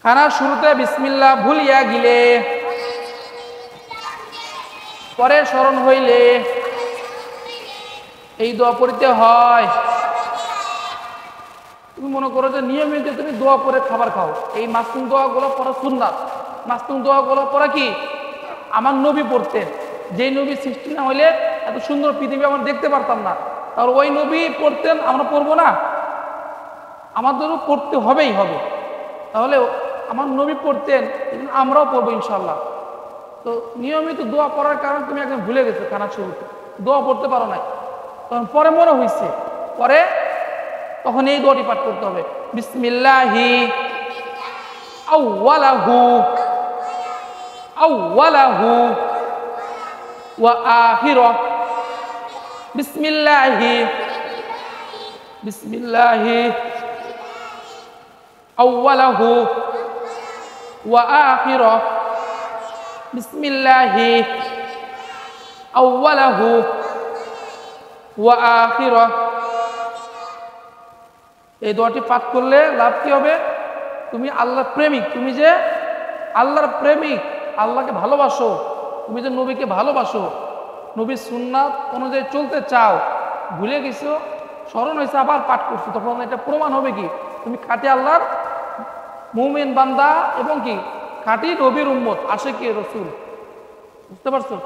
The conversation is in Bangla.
খানার শুরুতে বিসমিল্লাহ ভুলিয়া গিলে, পরে স্মরণ হইলে এই দোয়া পড়িতে হয়। তুমি মনে করো যে নিয়মিত তুমি দোয়া পড়ে খাবার খাও, এই মাসনুন দোয়াগুলো পড়া সুন্নাত। মাসনুন দোয়াগুলো পড়া কি আমার নবী পড়তেন, যেই নবী সৃষ্টি না হইলে এত সুন্দর পৃথিবী আমরা দেখতে পারতাম না। তাহলে ওই নবী পড়তেন, আমরা পড়বো না? আমাদেরও পড়তে হবেই হবে। তাহলে আমার নবী পড়তেন, আমরাও পড়বো ইনশাল্লাহ। তো নিয়মিত দোয়া পড়ার কারণে তুমি একদম ভুলে গেছো, খানার শুরুতে দোয়া পড়তে পারো নাই, তখন পরে মনে হয়েছে, পরে তখন এই দোয়াটি পাঠ করতে হবে, বিসমিল্লাহি আউওয়ালাহু আউওয়ালাহু ওয়া আখিরাহ, বিসমিল্লাহি বিসমিল্লাহি আউওয়ালাহু ওয়া আখিরাহ, বিসমিল্লাহি আউওয়ালাহু ওয়া আখিরাহ। এই দোয়াটি পাঠ করলে লাভ কি হবে? তুমি আল্লাহর প্রেমিক, তুমি যে আল্লাহর প্রেমিক, আল্লাহকে ভালোবাসো, তুমি যে নবীকে ভালোবাসো, নবীর সুন্নাত অনুযায়ী চলতে চাও, ভুলে গেছো, স্মরণ হয়েছে, আবার পাঠ করছো, তখন এটা প্রমাণ হবে কি তুমি খাঁটি আল্লাহর মুমিন বান্দা এবং কি খাঁটি নবীর উম্মত, আশিকি রাসূল। বুঝতে পারছো?